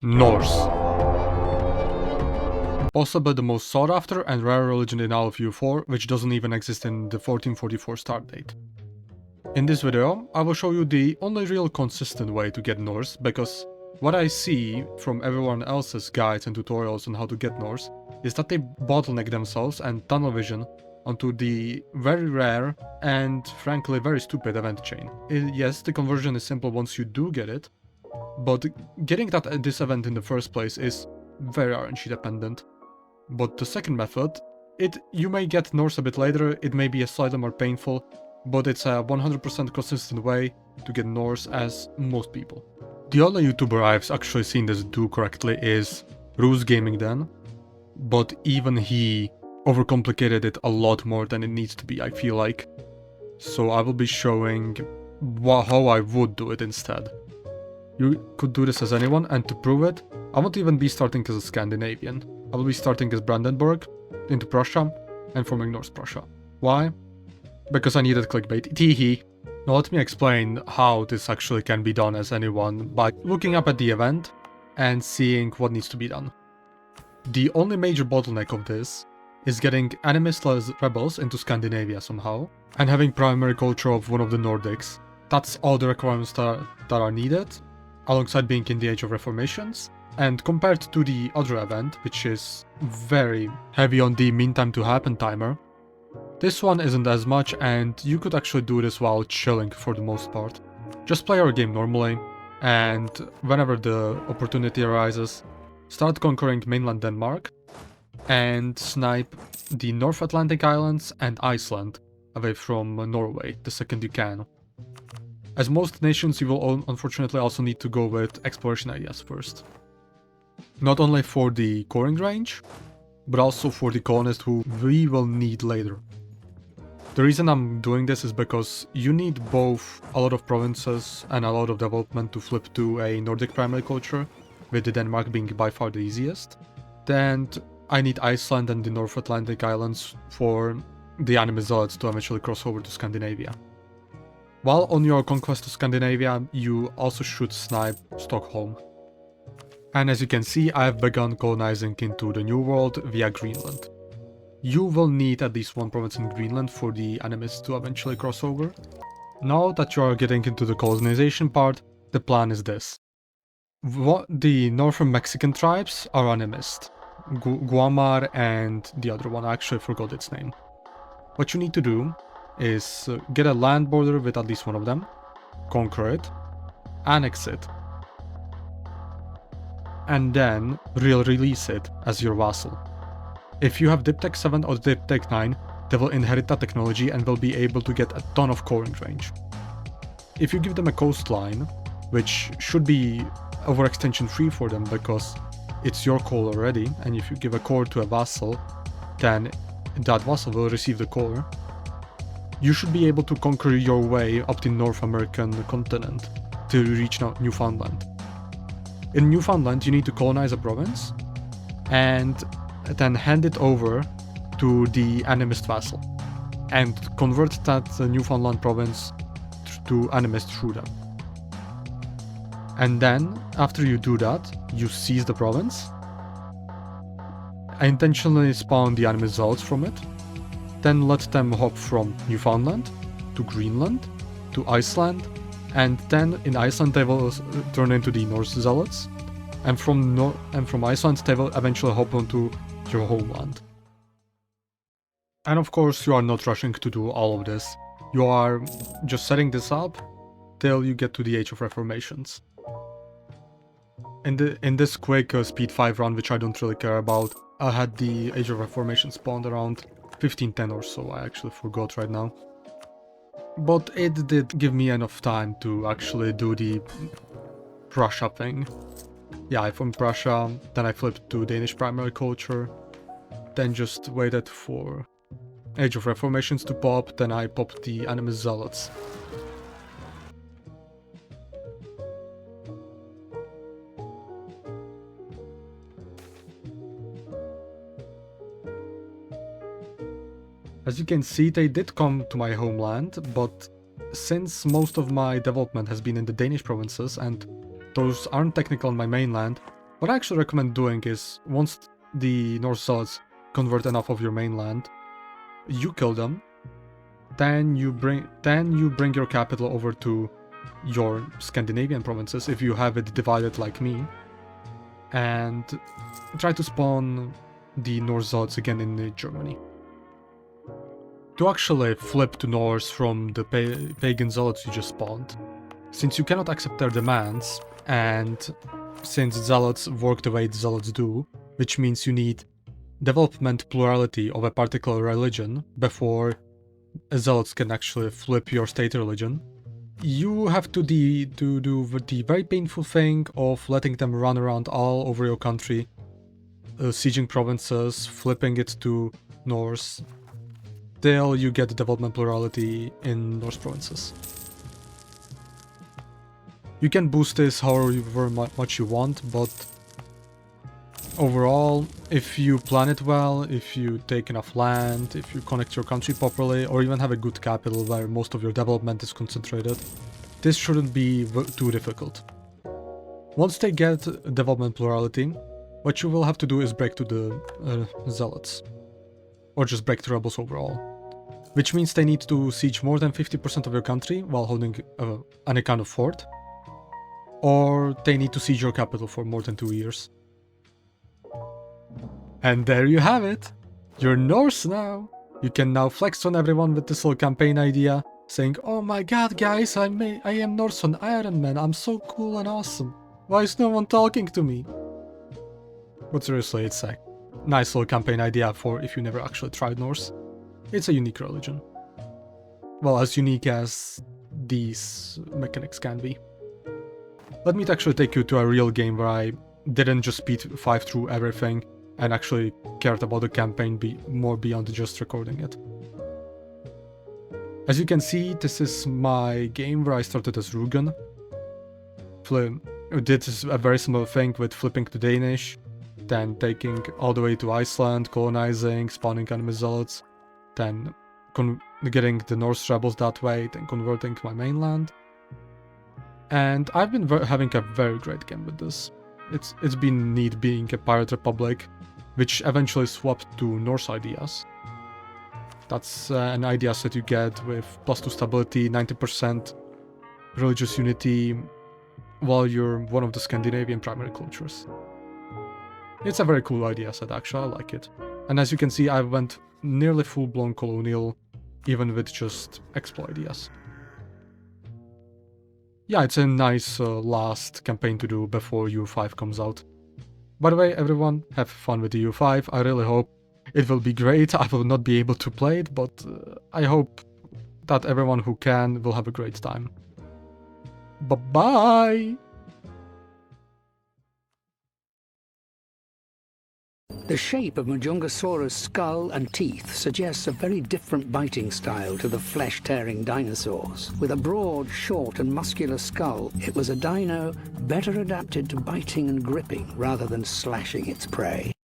Norse. Possibly the most sought after and rare religion in all of EU4, which doesn't even exist in the 1444 start date. In this video, I will show you the only real consistent way to get Norse, because what I see from everyone else's guides and tutorials on how to get Norse is that they bottleneck themselves and tunnel vision onto the very rare and frankly very stupid event chain. Yes, the conversion is simple once you do get it, but getting this event in the first place is very RNG dependent. But the second method, you may get Norse a bit later, it may be slightly more painful, but it's a 100% consistent way to get Norse as most people. The only YouTuber I've actually seen this do correctly is 𝓐𝓻𝓽𝓲𝓸𝓷, but even he overcomplicated it a lot more than it needs to be, I feel like. So I will be showing how I would do it instead. You could do this as anyone, and to prove it, I won't even be starting as a Scandinavian. I will be starting as Brandenburg, into Prussia, and forming North Prussia. Why? Because I needed clickbait. Teehee. Now let me explain how this actually can be done as anyone by looking up at the event and seeing what needs to be done. The only major bottleneck of this is getting animists rebels into Scandinavia somehow, and having primary culture of one of the Nordics. That's all the requirements that are needed, alongside being in the Age of Reformations. And compared to the other event, which is very heavy on the mean time to happen timer, this one isn't as much, and you could actually do this while chilling for the most part. Just play your game normally, and whenever the opportunity arises, start conquering mainland Denmark, and snipe the North Atlantic Islands and Iceland away from Norway the second you can. As most nations, you will unfortunately also need to go with exploration ideas first. Not only for the coring range, but also for the colonists who we will need later. The reason I'm doing this is because you need both a lot of provinces and a lot of development to flip to a Nordic primary culture, with Denmark being by far the easiest. Then I need Iceland and the North Atlantic Islands for the anime zealots to eventually cross over to Scandinavia. While on your conquest of Scandinavia, you also should snipe Stockholm. And as you can see, I have begun colonizing into the New World via Greenland. You will need at least one province in Greenland for the animists to eventually cross over. Now that you are getting into the colonization part, the plan is this. The northern Mexican tribes are animist. Guamar and the other one, I actually forgot its name. What you need to do is get a land border with at least one of them, conquer it, annex it, and then release it as your vassal. If you have Diptech 7 or Diptech 9, they will inherit that technology and will be able to get a ton of coring range. If you give them a coastline, which should be overextension free for them because it's your call already, and if you give a core to a vassal, then that vassal will receive the core, you should be able to conquer your way up the North American continent to reach Newfoundland. In Newfoundland, you need to colonize a province and then hand it over to the animist vassal and convert that Newfoundland province to animist through them. And then, after you do that, you seize the province, intentionally spawn the animist zealots from it, then let them hop from Newfoundland to Greenland to Iceland, and then in Iceland they will turn into the Norse zealots, and from Iceland they will eventually hop onto your homeland. And of course you are not rushing to do all of this, you are just setting this up till you get to the Age of Reformations. In this quick speed 5 run, which I don't really care about, I had the Age of Reformation spawned around 1510 or so, I actually forgot right now. But it did give me enough time to actually do the Prussia thing. Yeah, I formed Prussia, then I flipped to Danish primary culture, then just waited for Age of Reformations to pop, then I popped the animist zealots. As you can see, they did come to my homeland, but since most of my development has been in the Danish provinces and those aren't technical on my mainland. What I actually recommend doing is, once the Norse zealots convert enough of your mainland, you kill them, then you bring your capital over to your Scandinavian provinces, if you have it divided like me, and try to spawn the Norse zealots again in Germany. To actually flip to Norse from the pagan zealots you just spawned, since you cannot accept their demands, and since zealots work the way the zealots do, which means you need development plurality of a particular religion before zealots can actually flip your state religion, you have to do the very painful thing of letting them run around all over your country, sieging provinces, flipping it to Norse, till you get the development plurality in Norse provinces. You can boost this however much you want, but overall, if you plan it well, if you take enough land, if you connect your country properly, or even have a good capital where most of your development is concentrated, this shouldn't be too difficult. Once they get development plurality, what you will have to do is break to the zealots, or just break to rebels overall, which means they need to siege more than 50% of your country while holding any kind of fort, or they need to siege your capital for more than 2 years. And there you have it! You're Norse now! You can now flex on everyone with this little campaign idea, saying, "Oh my god guys, I am Norse on Iron Man, I'm so cool and awesome. Why is no one talking to me?" But seriously, it's a nice little campaign idea for if you never actually tried Norse. It's a unique religion. Well, as unique as these mechanics can be. Let me actually take you to a real game where I didn't just speed 5 through everything and actually cared about the campaign more beyond just recording it. As you can see, this is my game where I started as Rugen. Did a very similar thing with flipping to Danish, then taking all the way to Iceland, colonizing, spawning enemy zealots, then getting the Norse rebels that way, then converting my mainland. And I've been having a very great game with this. It's been neat being a pirate republic, which eventually swapped to Norse ideas. That's an idea set you get with +2 stability, 90% religious unity, while you're one of the Scandinavian primary cultures. It's a very cool idea set, actually, I like it. And as you can see, I went nearly full-blown colonial, even with just expo ideas. Yeah, it's a nice last campaign to do before EU5 comes out. By the way, everyone, have fun with the EU5. I really hope it will be great. I will not be able to play it, but I hope that everyone who can will have a great time. Bye-bye! The shape of 𝓐𝓽𝓲𝓸𝓷's skull and teeth suggests a very different biting style to the flesh-tearing dinosaurs. With a broad, short and muscular skull, it was a dino better adapted to biting and gripping rather than slashing its prey.